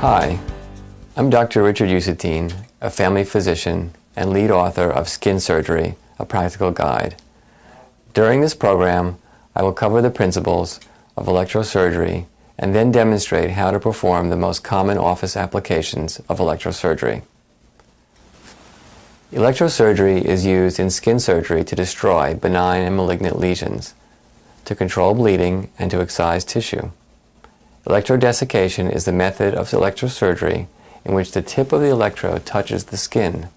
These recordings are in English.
Hi, I'm Dr. Richard Usatine, a family physician and lead author of Skin Surgery, a Practical Guide. During this program, I will cover the principles of electrosurgery and then demonstrate how to perform the most common office applications of electrosurgery. Electrosurgery is used in skin surgery to destroy benign and malignant lesions, to control bleeding, and to excise tissue. Electrodesiccation is the method of electrosurgery in which the tip of the electrode touches the skin.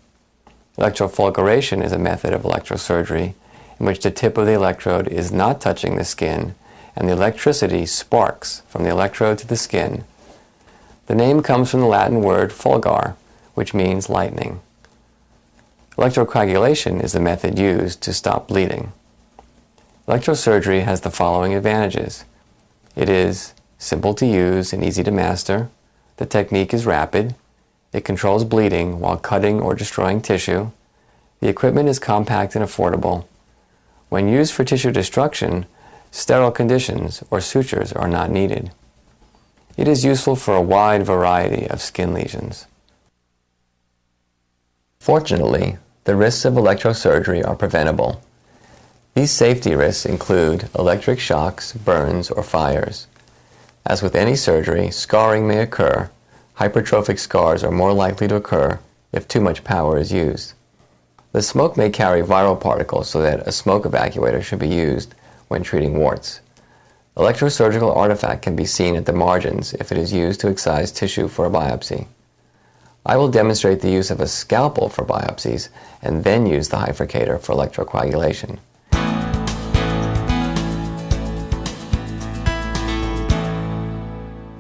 Electrofulguration is a method of electrosurgery in which the tip of the electrode is not touching the skin and the electricity sparks from the electrode to the skin. The name comes from the Latin word fulgar, which means lightning. Electrocoagulation is the method used to stop bleeding. Electrosurgery has the following advantages. It is simple to use and easy to master. The technique is rapid. It controls bleeding while cutting or destroying tissue. The equipment is compact and affordable. When used for tissue destruction, sterile conditions or sutures are not needed. It is useful for a wide variety of skin lesions. Fortunately, the risks of electrosurgery are preventable. These safety risks include electric shocks, burns, or fires. As with any surgery, scarring may occur. Hypertrophic scars are more likely to occur if too much power is used. The smoke may carry viral particles, so that a smoke evacuator should be used when treating warts. Electrosurgical artifact can be seen at the margins if it is used to excise tissue for a biopsy. I will demonstrate the use of a scalpel for biopsies and then use the Hyfrecator for electrocoagulation.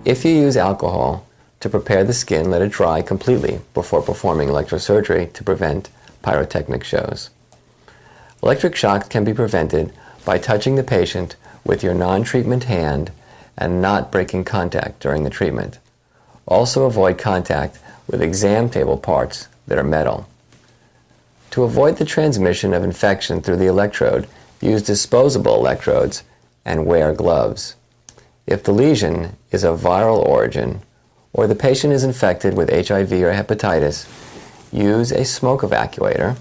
If you use alcohol to prepare the skin, let it dry completely before performing electrosurgery to prevent pyrotechnic shows. Electric shocks can be prevented by touching the patient with your non-treatment hand and not breaking contact during the treatment. Also avoid contact with exam table parts that are metal. To avoid the transmission of infection through the electrode, use disposable electrodes and wear gloves. If the lesion is of viral origin or the patient is infected with HIV or hepatitis, use a smoke evacuator,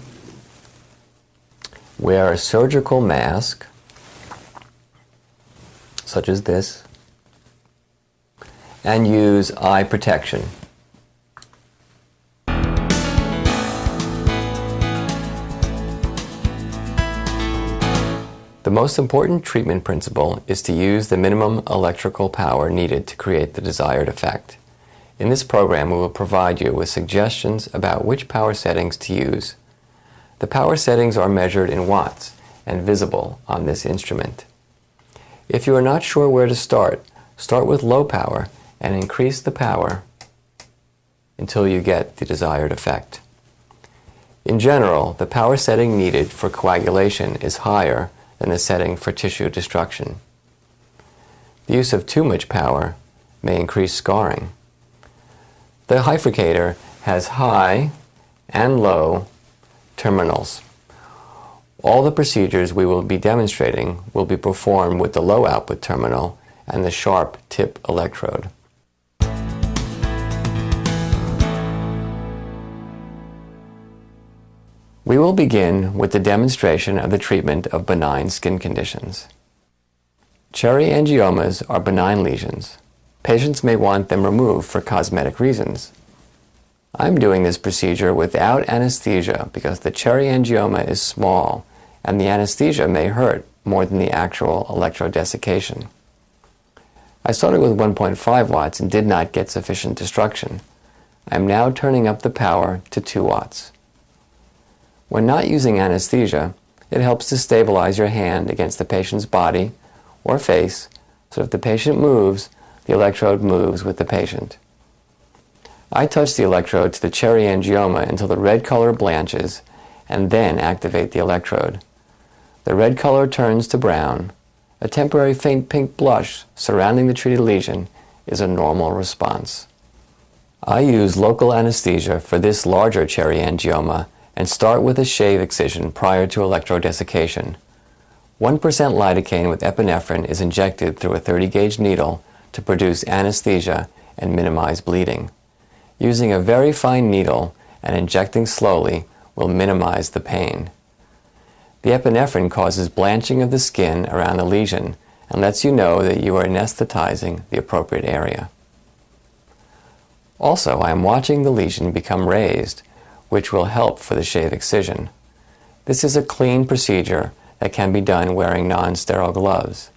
wear a surgical mask, such as this, and use eye protection. The most important treatment principle is to use the minimum electrical power needed to create the desired effect. In this program, we will provide you with suggestions about which power settings to use. The power settings are measured in watts and visible on this instrument. If you are not sure where to start with low power and increase the power until you get the desired effect. In general, the power setting needed for coagulation is higher than the setting for tissue destruction. The use of too much power may increase scarring. The Hyfrecator has high and low terminals. All the procedures we will be demonstrating will be performed with the low output terminal and the sharp tip electrode. We will begin with the demonstration of the treatment of benign skin conditions. Cherry angiomas are benign lesions. Patients may want them removed for cosmetic reasons. I'm doing this procedure without anesthesia because the cherry angioma is small and the anesthesia may hurt more than the actual electrodesiccation. I started with 1.5 watts and did not get sufficient destruction. I am now turning up the power to 2 watts. When not using anesthesia, it helps to stabilize your hand against the patient's body or face, so if the patient moves, the electrode moves with the patient. I touch the electrode to the cherry angioma until the red color blanches and then activate the electrode. The red color turns to brown. A temporary faint pink blush surrounding the treated lesion is a normal response. I use local anesthesia for this larger cherry angioma and start with a shave excision prior to electrodesiccation. 1% lidocaine with epinephrine is injected through a 30-gauge needle to produce anesthesia and minimize bleeding. Using a very fine needle and injecting slowly will minimize the pain. The epinephrine causes blanching of the skin around the lesion and lets you know that you are anesthetizing the appropriate area. Also, I am watching the lesion become raised, which will help for the shave excision. This is a clean procedure that can be done wearing non-sterile gloves.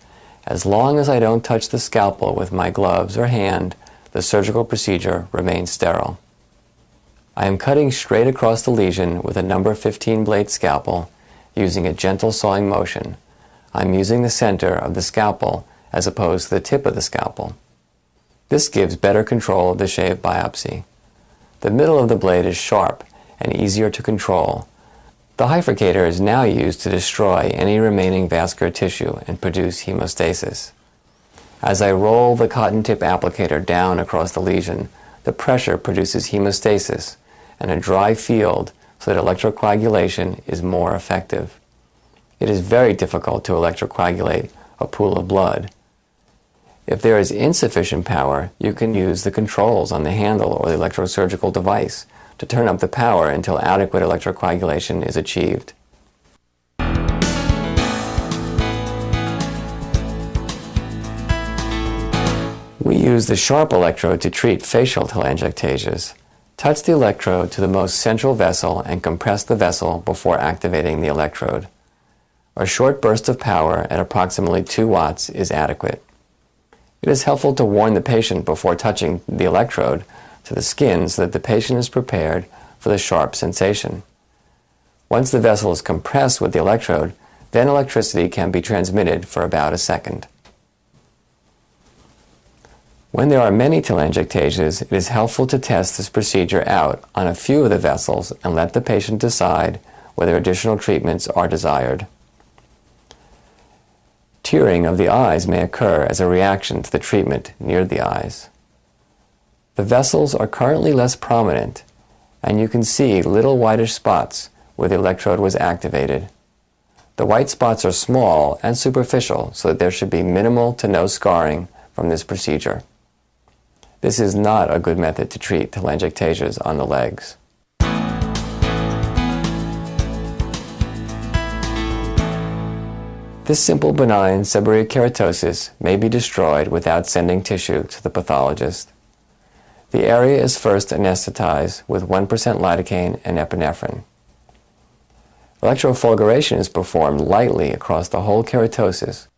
As long as I don't touch the scalpel with my gloves or hand, the surgical procedure remains sterile. I am cutting straight across the lesion with a number 15 blade scalpel using a gentle sawing motion. I'm using the center of the scalpel as opposed to the tip of the scalpel. This gives better control of the shave biopsy. The middle of the blade is sharp and easier to control. The Hyfrecator is now used to destroy any remaining vascular tissue and produce hemostasis. As I roll the cotton tip applicator down across the lesion, the pressure produces hemostasis and a dry field so that electrocoagulation is more effective. It is very difficult to electrocoagulate a pool of blood. If there is insufficient power, you can use the controls on the handle or the electrosurgical device to turn up the power until adequate electrocoagulation is achieved. We use the sharp electrode to treat facial telangiectasias. Touch the electrode to the most central vessel and compress the vessel before activating the electrode. A short burst of power at approximately 2 watts is adequate. It is helpful to warn the patient before touching the electrode to the skin so that the patient is prepared for the sharp sensation. Once the vessel is compressed with the electrode, then electricity can be transmitted for about a second. When there are many telangiectasias, it is helpful to test this procedure out on a few of the vessels and let the patient decide whether additional treatments are desired. Tearing of the eyes may occur as a reaction to the treatment near the eyes. The vessels are currently less prominent, and you can see little whitish spots where the electrode was activated. The white spots are small and superficial, so that there should be minimal to no scarring from this procedure. This is not a good method to treat telangiectasias on the legs. This simple benign seborrheic keratosis may be destroyed without sending tissue to the pathologist. The area is first anesthetized with 1% lidocaine and epinephrine. Electrofulguration is performed lightly across the whole keratosis.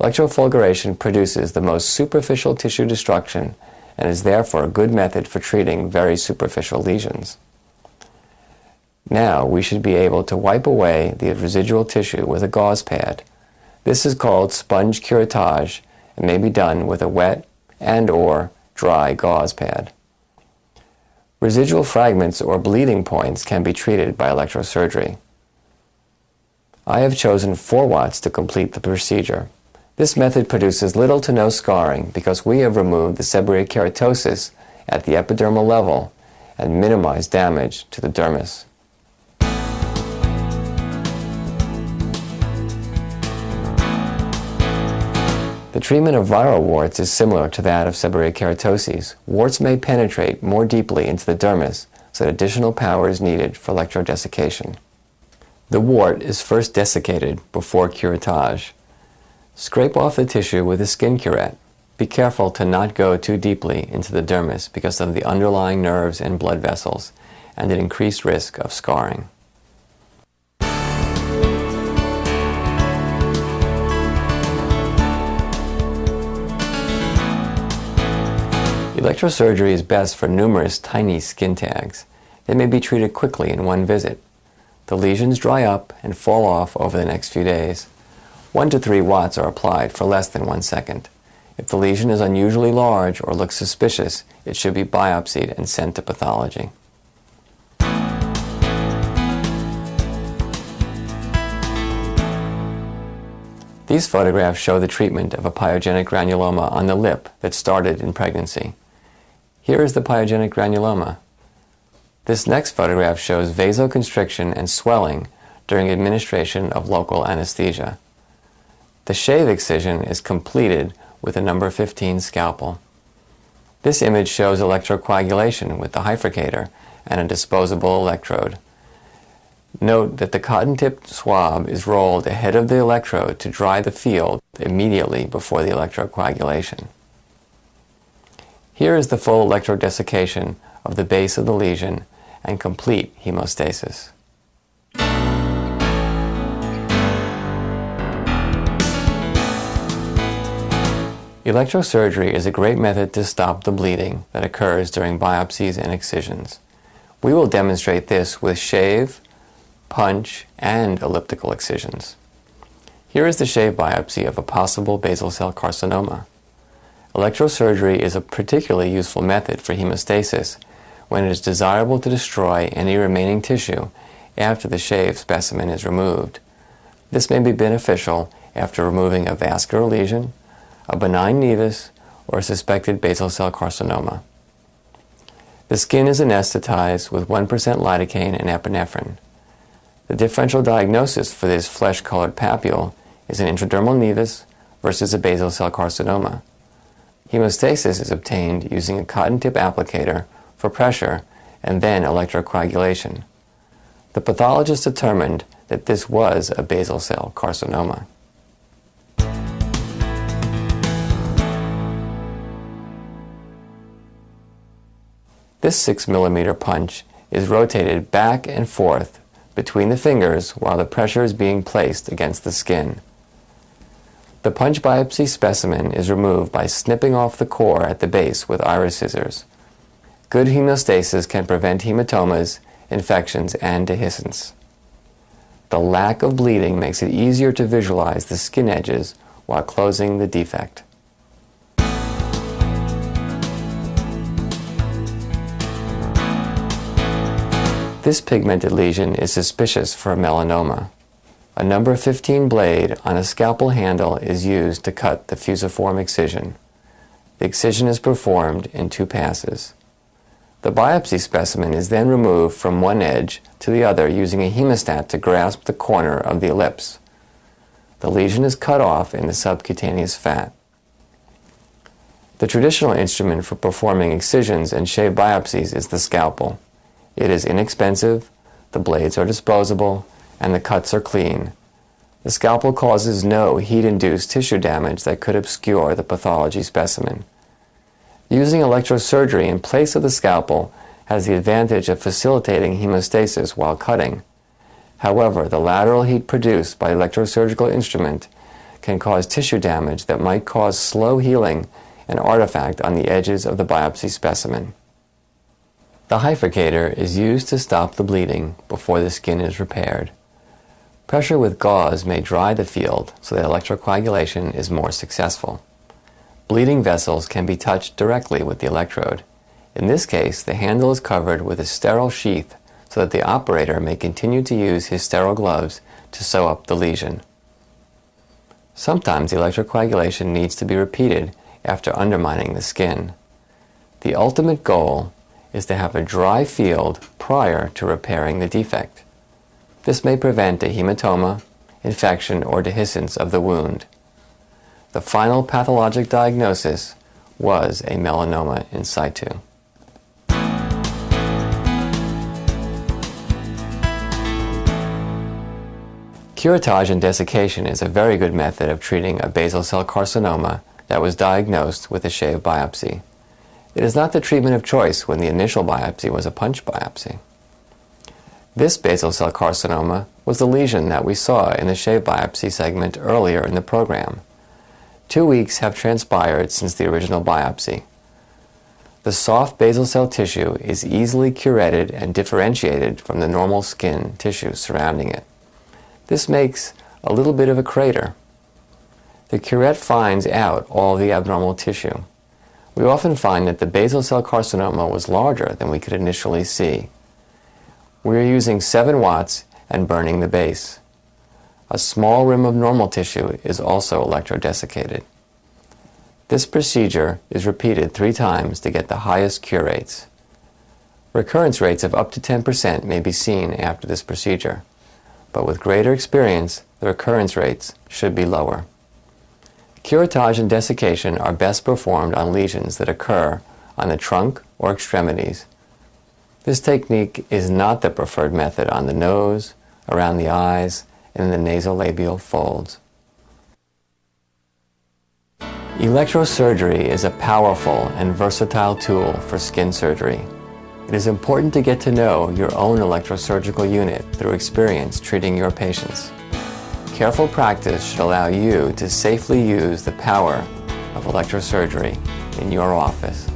Electrofulguration produces the most superficial tissue destruction and is therefore a good method for treating very superficial lesions. Now we should be able to wipe away the residual tissue with a gauze pad. This is called sponge curettage and may be done with a wet and/or dry gauze pad. Residual fragments or bleeding points can be treated by electrosurgery. I have chosen 4 watts to complete the procedure. This method produces little to no scarring because we have removed the seborrheic keratosis at the epidermal level and minimized damage to the dermis. The treatment of viral warts is similar to that of seborrheic keratoses. Warts may penetrate more deeply into the dermis, so that additional power is needed for electrodesiccation. The wart is first desiccated before curettage. Scrape off the tissue with a skin curette. Be careful to not go too deeply into the dermis because of the underlying nerves and blood vessels and an increased risk of scarring. Electrosurgery is best for numerous tiny skin tags. They may be treated quickly in one visit. The lesions dry up and fall off over the next few days. 1 to 3 watts are applied for less than 1 second. If the lesion is unusually large or looks suspicious, it should be biopsied and sent to pathology. These photographs show the treatment of a pyogenic granuloma on the lip that started in pregnancy. Here is the pyogenic granuloma. This next photograph shows vasoconstriction and swelling during administration of local anesthesia. The shave excision is completed with a number 15 scalpel. This image shows electrocoagulation with the Hyfrecator and a disposable electrode. Note that the cotton-tipped swab is rolled ahead of the electrode to dry the field immediately before the electrocoagulation. Here is the full electrodesiccation of the base of the lesion and complete hemostasis. Electrosurgery is a great method to stop the bleeding that occurs during biopsies and excisions. We will demonstrate this with shave, punch, and elliptical excisions. Here is the shave biopsy of a possible basal cell carcinoma. Electrosurgery is a particularly useful method for hemostasis when it is desirable to destroy any remaining tissue after the shaved specimen is removed. This may be beneficial after removing a vascular lesion, a benign nevus, or a suspected basal cell carcinoma. The skin is anesthetized with 1% lidocaine and epinephrine. The differential diagnosis for this flesh-colored papule is an intradermal nevus versus a basal cell carcinoma. Hemostasis is obtained using a cotton-tip applicator for pressure and then electrocoagulation. The pathologist determined that this was a basal cell carcinoma. This 6 mm punch is rotated back and forth between the fingers while the pressure is being placed against the skin. The punch biopsy specimen is removed by snipping off the core at the base with iris scissors. Good hemostasis can prevent hematomas, infections, and dehiscence. The lack of bleeding makes it easier to visualize the skin edges while closing the defect. This pigmented lesion is suspicious for a melanoma. A number 15 blade on a scalpel handle is used to cut the fusiform excision. The excision is performed in 2 passes. The biopsy specimen is then removed from one edge to the other using a hemostat to grasp the corner of the ellipse. The lesion is cut off in the subcutaneous fat. The traditional instrument for performing excisions and shave biopsies is the scalpel. It is inexpensive, the blades are disposable, and the cuts are clean. The scalpel causes no heat-induced tissue damage that could obscure the pathology specimen. Using electrosurgery in place of the scalpel has the advantage of facilitating hemostasis while cutting. However, the lateral heat produced by the electrosurgical instrument can cause tissue damage that might cause slow healing and artifact on the edges of the biopsy specimen. The Hyfrecator is used to stop the bleeding before the skin is repaired. Pressure with gauze may dry the field so that electrocoagulation is more successful. Bleeding vessels can be touched directly with the electrode. In this case, the handle is covered with a sterile sheath so that the operator may continue to use his sterile gloves to sew up the lesion. Sometimes the electrocoagulation needs to be repeated after undermining the skin. The ultimate goal is to have a dry field prior to repairing the defect. This may prevent a hematoma, infection, or dehiscence of the wound. The final pathologic diagnosis was a melanoma in situ. Curettage and desiccation is a very good method of treating a basal cell carcinoma that was diagnosed with a shave biopsy. It is not the treatment of choice when the initial biopsy was a punch biopsy. This basal cell carcinoma was the lesion that we saw in the shave biopsy segment earlier in the program. 2 weeks have transpired since the original biopsy. The soft basal cell tissue is easily curetted and differentiated from the normal skin tissue surrounding it. This makes a little bit of a crater. The curette finds out all the abnormal tissue. We often find that the basal cell carcinoma was larger than we could initially see. We are using 7 watts and burning the base. A small rim of normal tissue is also electrodesiccated. This procedure is repeated 3 times to get the highest cure rates. Recurrence rates of up to 10% may be seen after this procedure, but with greater experience, the recurrence rates should be lower. Curettage and desiccation are best performed on lesions that occur on the trunk or extremities. This technique is not the preferred method on the nose, around the eyes, and in the nasolabial folds. Electrosurgery is a powerful and versatile tool for skin surgery. It is important to get to know your own electrosurgical unit through experience treating your patients. Careful practice should allow you to safely use the power of electrosurgery in your office.